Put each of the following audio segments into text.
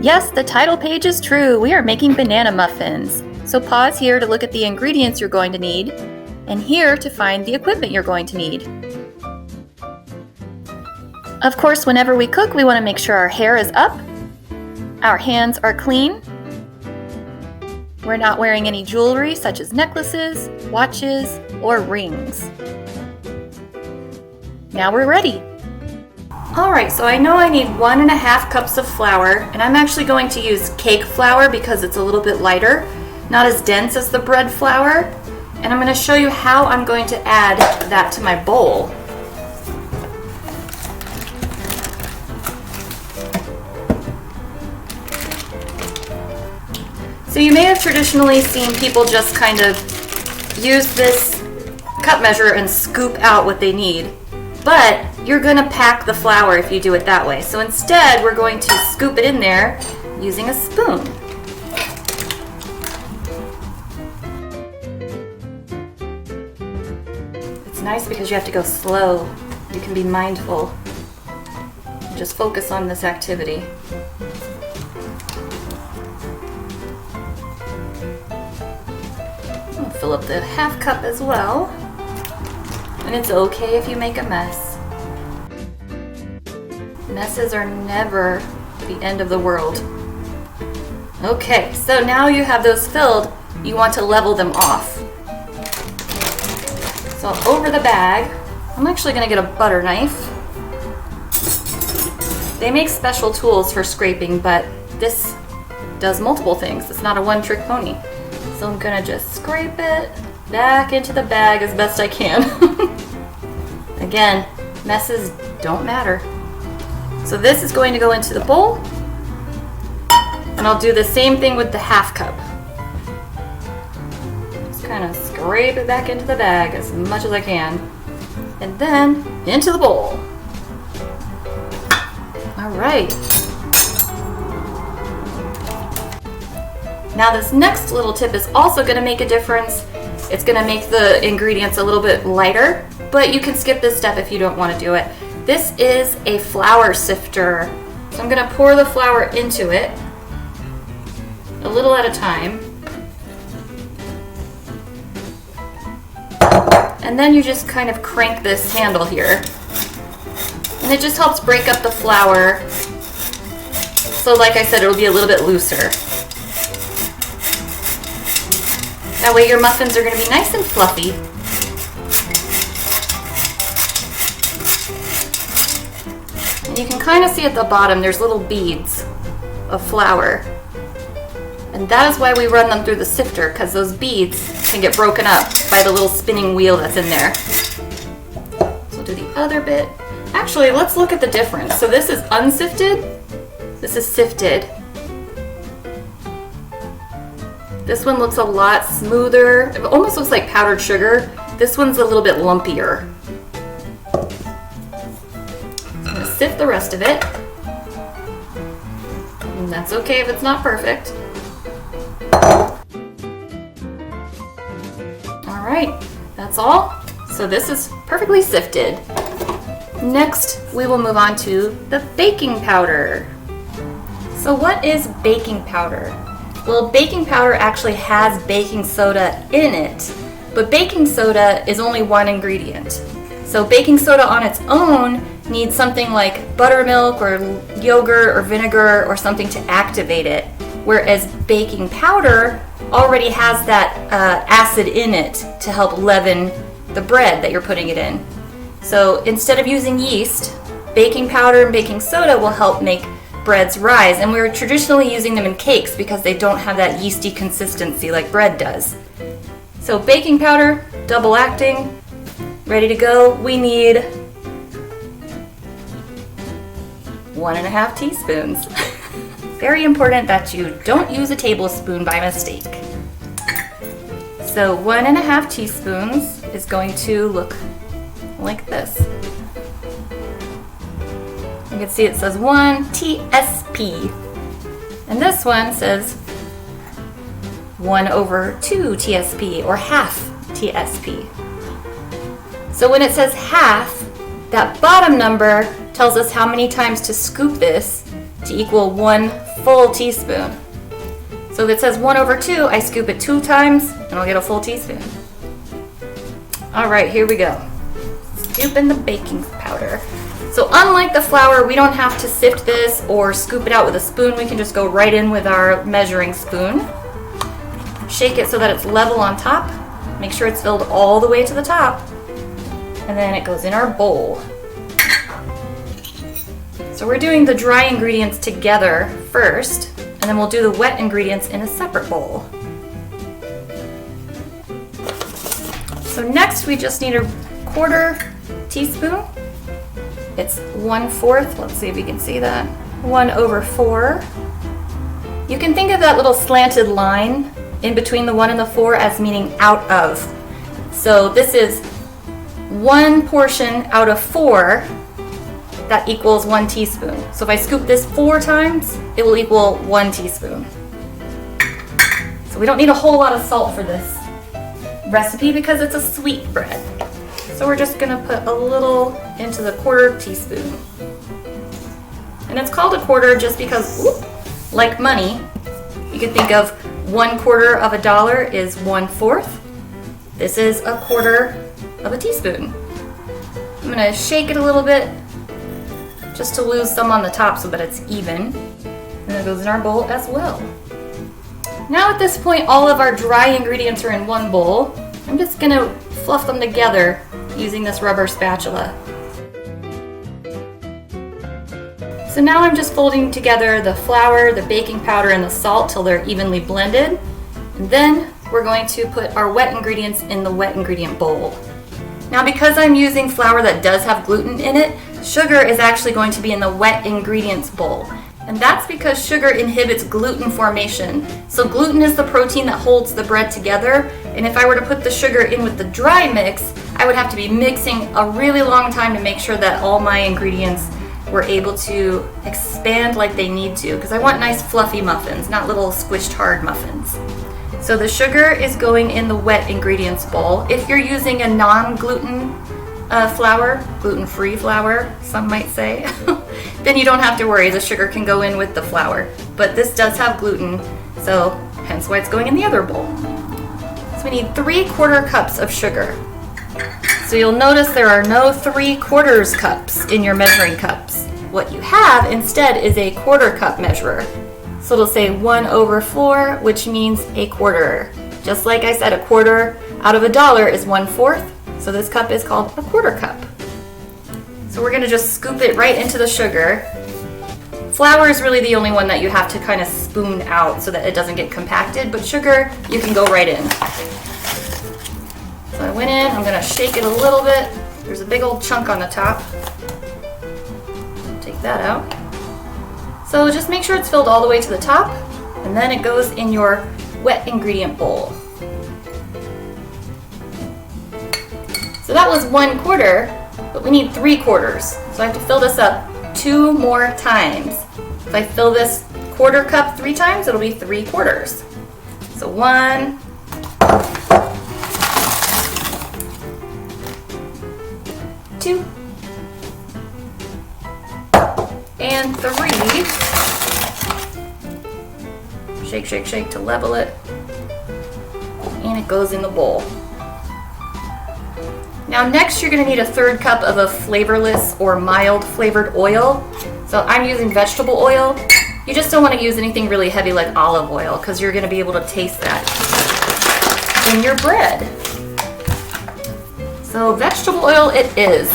Yes, the title page is true. We are making banana muffins. So pause here to look at the ingredients you're going to need, and here to find the equipment you're going to need. Of course, whenever we cook, we want to make sure our hair is up, our hands are clean, we're not wearing any jewelry such as necklaces, watches, or rings. Now we're ready. Alright, so I know I need 1.5 cups of flour, and I'm actually going to use cake flour because it's a little bit lighter, not as dense as the bread flour, and I'm going to show you how I'm going to add that to my bowl. So you may have traditionally seen people just kind of use this cup measure and scoop out what they need. But you're going to pack the flour if you do it that way. So instead, we're going to scoop it in there using a spoon. It's nice because you have to go slow. You can be mindful. Just focus on this activity. I'll fill up the 1/2 cup as well. And it's okay if you make a mess. Messes are never the end of the world. Okay, so now you have those filled, you want to level them off. So over the bag, I'm actually going to get a butter knife. They make special tools for scraping, but this does multiple things. It's not a one-trick pony. So I'm going to just scrape it back into the bag as best I can. Again, messes don't matter. So this is going to go into the bowl, and I'll do the same thing with the 1/2 cup. Just kind of scrape it back into the bag as much as I can, and then into the bowl. All right. Now this next little tip is also going to make a difference. It's going to make the ingredients a little bit lighter, but you can skip this step if you don't want to do it. This is a flour sifter. So I'm going to pour the flour into it, a little at a time. And then you just kind of crank this handle here. And it just helps break up the flour. So like I said, it'll be a little bit looser. That way your muffins are going to be nice and fluffy. And you can kind of see at the bottom there's little beads of flour. And that is why we run them through the sifter, because those beads can get broken up by the little spinning wheel that's in there. So we'll do the other bit. Actually, let's look at the difference. So this is unsifted, this is sifted. This one looks a lot smoother. It almost looks like powdered sugar. This one's a little bit lumpier. I'm going to sift the rest of it. And that's okay if it's not perfect. All right, that's all. So this is perfectly sifted. Next, we will move on to the baking powder. So what is baking powder? Well, baking powder actually has baking soda in it, but baking soda is only one ingredient. So baking soda on its own needs something like buttermilk or yogurt or vinegar or something to activate it, whereas baking powder already has that acid in it to help leaven the bread that you're putting it in. So instead of using yeast, baking powder and baking soda will help make breads rise, and we're traditionally using them in cakes because they don't have that yeasty consistency like bread does. So baking powder, double acting, ready to go. We need 1.5 teaspoons. Very important that you don't use a tablespoon by mistake. So 1.5 teaspoons is going to look like this. You can see it says 1 TSP. And this one says 1/2 TSP, or half TSP. So when it says half, that bottom number tells us how many times to scoop this to equal 1 full teaspoon. So if it says 1/2, I scoop it 2 times and I'll get a full teaspoon. All right, here we go. Scoop in the baking powder. So unlike the flour, we don't have to sift this or scoop it out with a spoon. We can just go right in with our measuring spoon. Shake it so that it's level on top. Make sure it's filled all the way to the top. And then it goes in our bowl. So we're doing the dry ingredients together first, and then we'll do the wet ingredients in a separate bowl. So next we just need a 1/4 teaspoon. It's 1/4, let's see if you can see that. 1/4. You can think of that little slanted line in between the 1 and the 4 as meaning out of. So this is 1 portion out of 4 that equals 1 teaspoon. So if I scoop this 4 times, it will equal 1 teaspoon. So we don't need a whole lot of salt for this recipe because it's a sweet bread. So we're just gonna put a little into the 1/4 teaspoon. And it's called a quarter just because, like money, you can think of 1/4 of a dollar is 1/4. This is a 1/4 of a teaspoon. I'm gonna shake it a little bit just to lose some on the top so that it's even. And it goes in our bowl as well. Now at this point, all of our dry ingredients are in one bowl. I'm just gonna fluff them together using this rubber spatula. So now I'm just folding together the flour, the baking powder, and the salt till they're evenly blended. And then we're going to put our wet ingredients in the wet ingredient bowl. Now because I'm using flour that does have gluten in it, sugar is actually going to be in the wet ingredients bowl. And that's because sugar inhibits gluten formation. So gluten is the protein that holds the bread together. And if I were to put the sugar in with the dry mix, I would have to be mixing a really long time to make sure that all my ingredients were able to expand like they need to, because I want nice fluffy muffins, not little squished hard muffins. So the sugar is going in the wet ingredients bowl. If you're using a non-gluten flour, gluten-free flour, some might say, then you don't have to worry, the sugar can go in with the flour. But this does have gluten, so hence why it's going in the other bowl. So we need 3/4 cups of sugar. So you'll notice there are no 3/4 cups in your measuring cups. What you have instead is a 1/4 cup measurer. So it'll say 1/4, which means a quarter. Just like I said, a 1/4 out of a dollar is 1/4. So this cup is called a 1/4 cup. So we're gonna just scoop it right into the sugar. Flour is really the only one that you have to kind of spoon out so that it doesn't get compacted, but sugar, you can go right in. So I went in, I'm gonna shake it a little bit. There's a big old chunk on the top. Take that out. So just make sure it's filled all the way to the top, and then it goes in your wet ingredient bowl. So that was 1/4, but we need 3/4. So I have to fill this up 2 more times. If I fill this 1/4 cup 3 times, it'll be 3/4. So 1, 2, and 3. Shake, shake, shake to level it. And it goes in the bowl. Now next you're going to need a 1/3 cup of a flavorless or mild flavored oil. So I'm using vegetable oil. You just don't want to use anything really heavy like olive oil because you're going to be able to taste that in your bread. So vegetable oil it is.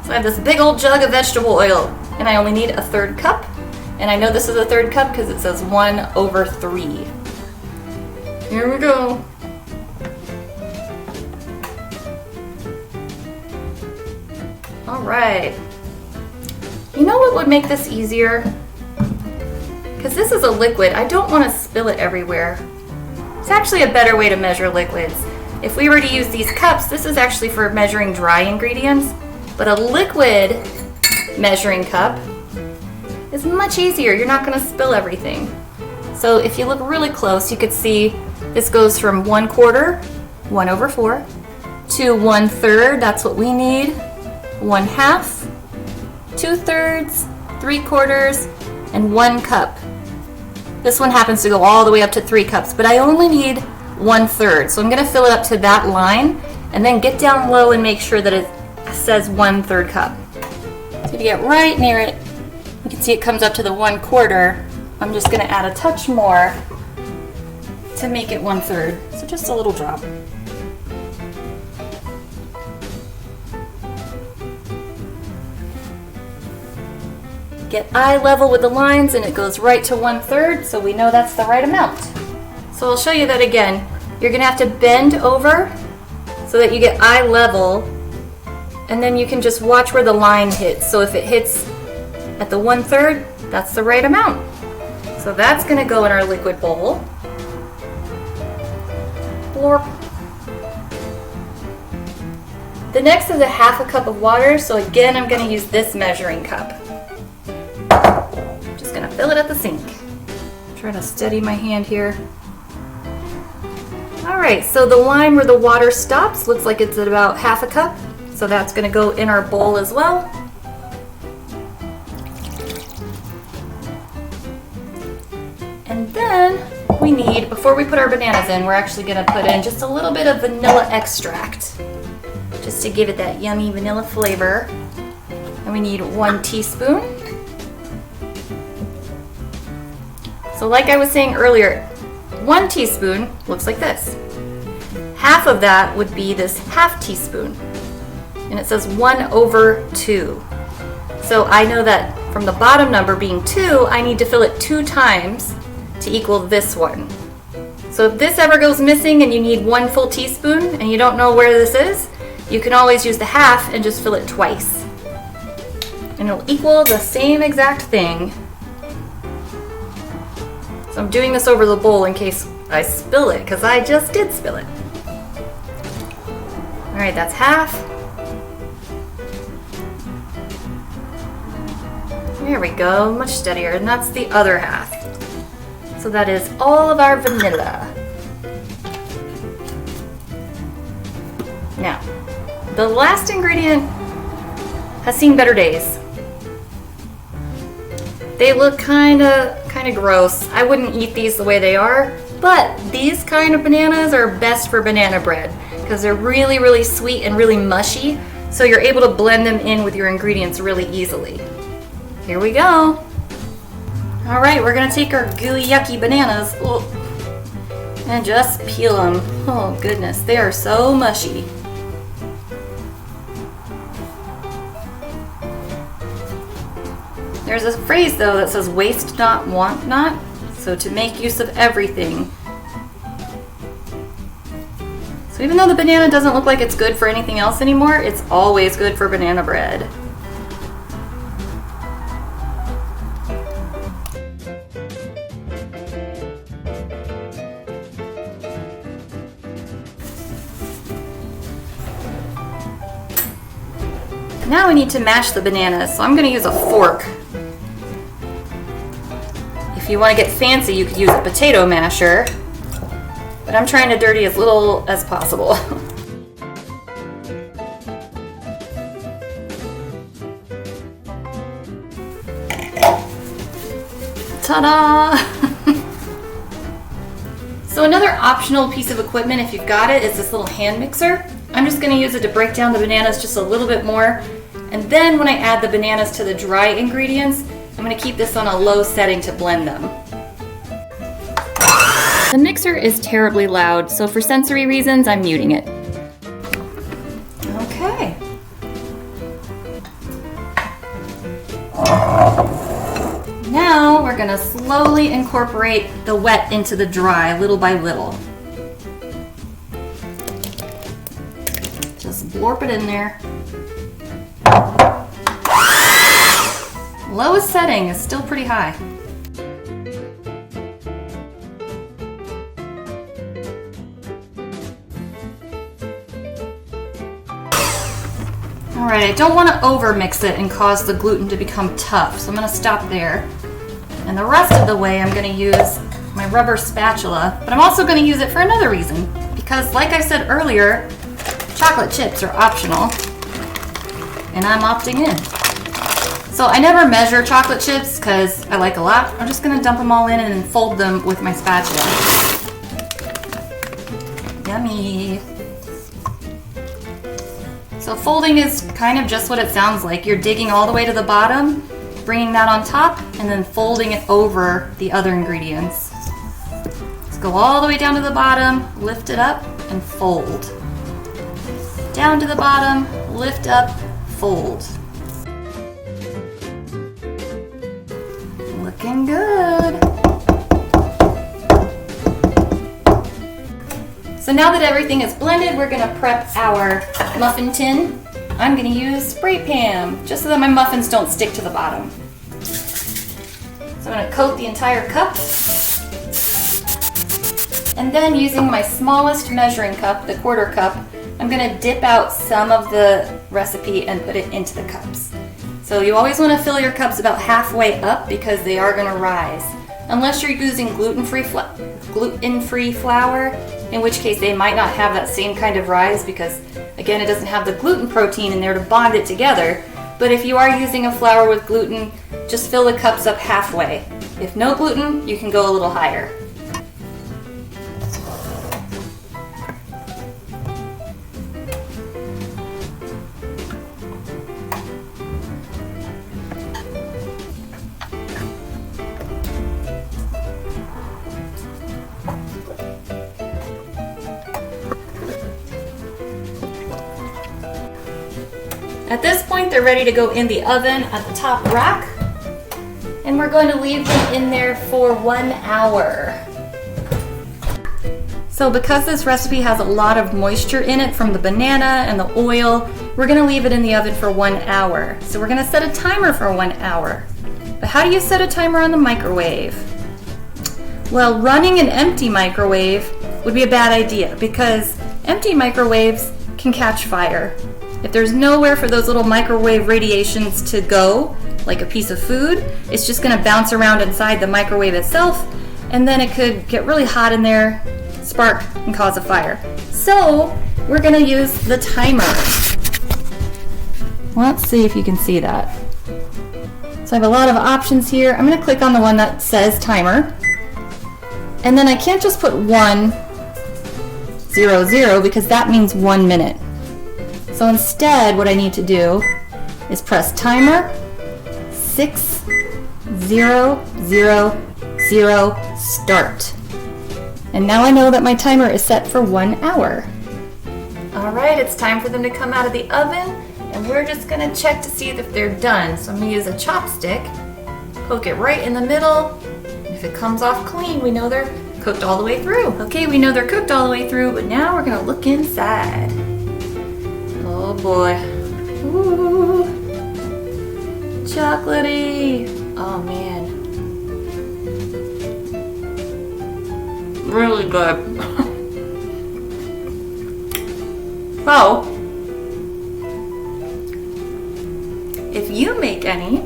So I have this big old jug of vegetable oil and I only need a 1/3 cup. And I know this is a 1/3 cup because it says 1/3. Here we go. All right. You know what would make this easier? Because this is a liquid, I don't want to spill it everywhere. It's actually a better way to measure liquids. If we were to use these cups, this is actually for measuring dry ingredients, but a liquid measuring cup is much easier. You're not going to spill everything. So if you look really close, you could see this goes from 1/4, 1/4, to 1/3, that's what we need, 1/2, 2/3, 3/4, and 1 cup. This one happens to go all the way up to 3 cups, but I only need 1/3. So I'm gonna fill it up to that line and then get down low and make sure that it says 1/3 cup. So to get right near it, you can see it comes up to the 1/4. I'm just gonna add a touch more to make it 1/3. So just a little drop. Get eye level with the lines and it goes right to 1/3, so we know that's the right amount. So I'll show you that again. You're gonna have to bend over so that you get eye level, and then you can just watch where the line hits. So if it hits at the 1/3, that's the right amount. So that's gonna go in our liquid bowl. Blorp. The next is a 1/2 cup of water, so again I'm gonna use this measuring cup. Just gonna fill it at the sink. Try to steady my hand here. Alright, so the line where the water stops looks like it's at about 1/2 cup, so that's gonna go in our bowl as well. And then we need, before we put our bananas in, we're actually gonna put in just a little bit of vanilla extract, just to give it that yummy vanilla flavor. And we need 1 teaspoon. So like I was saying earlier, 1 teaspoon looks like this. Half of that would be this 1/2 teaspoon. And it says 1/2. So I know that from the bottom number being 2, I need to fill it 2 times to equal this one. So if this ever goes missing and you need 1 full teaspoon and you don't know where this is, you can always use the 1/2 and just fill it twice. And it'll equal the same exact thing. So I'm doing this over the bowl in case I spill it, because I just did spill it. Alright, that's 1/2. There we go, much steadier, and that's the other 1/2. So that is all of our vanilla. Now, the last ingredient has seen better days. They look kind of gross. I wouldn't eat these the way they are, but these kind of bananas are best for banana bread because they're really, really sweet and really mushy, so you're able to blend them in with your ingredients really easily. Here we go. All right, we're gonna take our gooey, yucky bananas and just peel them. Oh goodness, they are so mushy. There's a phrase though that says waste not, want not, so to make use of everything. So even though the banana doesn't look like it's good for anything else anymore, it's always good for banana bread. Now we need to mash the bananas, so I'm going to use a fork. If you want to get fancy, you could use a potato masher, but I'm trying to dirty as little as possible. Ta-da! So another optional piece of equipment, if you've got it, is this little hand mixer. I'm just going to use it to break down the bananas just a little bit more, and then when I add the bananas to the dry ingredients, I'm going to keep this on a low setting to blend them. The mixer is terribly loud, so for sensory reasons, I'm muting it. Okay. Now we're going to slowly incorporate the wet into the dry, little by little. Just blorp it in there. Lowest setting is still pretty high. Alright, I don't want to over mix it and cause the gluten to become tough, so I'm going to stop there. And the rest of the way I'm going to use my rubber spatula, but I'm also going to use it for another reason, because like I said earlier, chocolate chips are optional, and I'm opting in. So I never measure chocolate chips because I like a lot. I'm just gonna dump them all in and then fold them with my spatula. Yummy. So folding is kind of just what it sounds like. You're digging all the way to the bottom, bringing that on top, and then folding it over the other ingredients. Let's go all the way down to the bottom, lift it up, and fold. Down to the bottom, lift up, fold. Looking good. So now that everything is blended, we're gonna prep our muffin tin. I'm gonna use spray pan, just so that my muffins don't stick to the bottom. So I'm gonna coat the entire cup. And then using my smallest measuring cup, the quarter cup, I'm gonna dip out some of the recipe and put it into the cups. So you always wanna fill your cups about halfway up because they are gonna rise. Unless you're using gluten-free flour, in which case they might not have that same kind of rise because, again, it doesn't have the gluten protein in there to bond it together. But if you are using a flour with gluten, just fill the cups up halfway. If no gluten, you can go a little higher. At this point, they're ready to go in the oven at the top rack, and we're going to leave them in there for 1 hour. So because this recipe has a lot of moisture in it from the banana and the oil, we're going to leave it in the oven for 1 hour. So we're going to set a timer for 1 hour. But how do you set a timer on the microwave? Well, running an empty microwave would be a bad idea because empty microwaves can catch fire. If there's nowhere for those little microwave radiations to go, like a piece of food, it's just gonna bounce around inside the microwave itself, and then it could get really hot in there, spark, and cause a fire. So we're gonna use the timer. Let's see if you can see that. So I have a lot of options here. I'm gonna click on the one that says timer. And then I can't just put 1, 0, 0 because that means 1 minute. So instead, what I need to do is press timer 6, 0, 0, 0, start. And now I know that my timer is set for 1 hour. All right, it's time for them to come out of the oven, and we're just gonna check to see if they're done. So I'm gonna use a chopstick, poke it right in the middle. If it comes off clean, we know they're cooked all the way through. Okay, we know they're cooked all the way through, but now we're gonna look inside. Oh boy. Ooh. Chocolatey. Oh man. Really good. So, if you make any,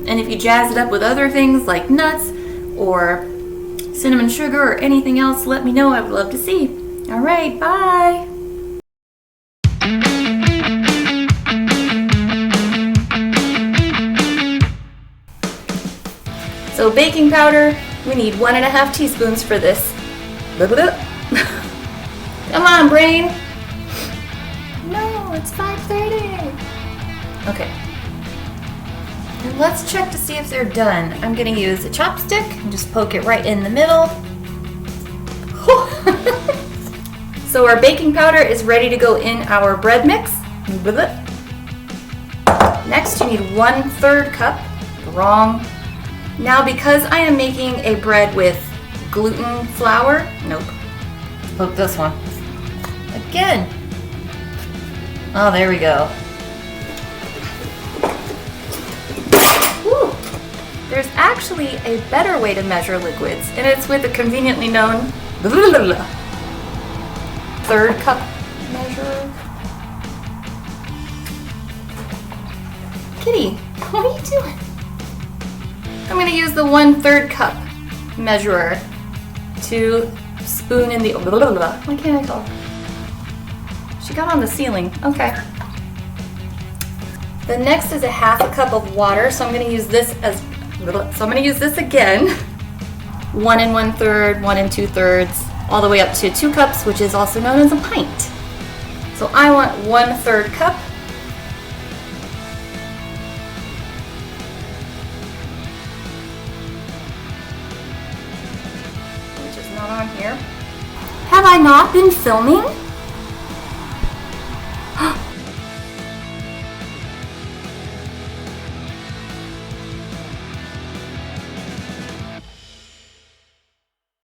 and if you jazz it up with other things like nuts or cinnamon sugar or anything else, let me know. I would love to see. All right, bye. So baking powder, we need 1.5 teaspoons for this. Come on, brain. No, it's 5:30. Okay. And let's check to see if they're done. I'm gonna use a chopstick and just poke it right in the middle. So our baking powder is ready to go in our bread mix. Next, you need 1/3 cup. Wrong. Now, because I am making a bread with gluten flour, nope. Poke this one. Again. Oh, there we go. Woo. There's actually a better way to measure liquids, and it's with a conveniently known 1/3 cup measure. Kitty, what are you doing? I'm going to use the 1/3 cup measurer to spoon in the... Why can't I talk? She got on the ceiling. Okay. The next is a half a cup of water, so I'm going to use this again. 1 1/3, 1 2/3, all the way up to 2 cups, which is also known as a pint. So I want 1/3 cup. Which is not on here. Have I not been filming?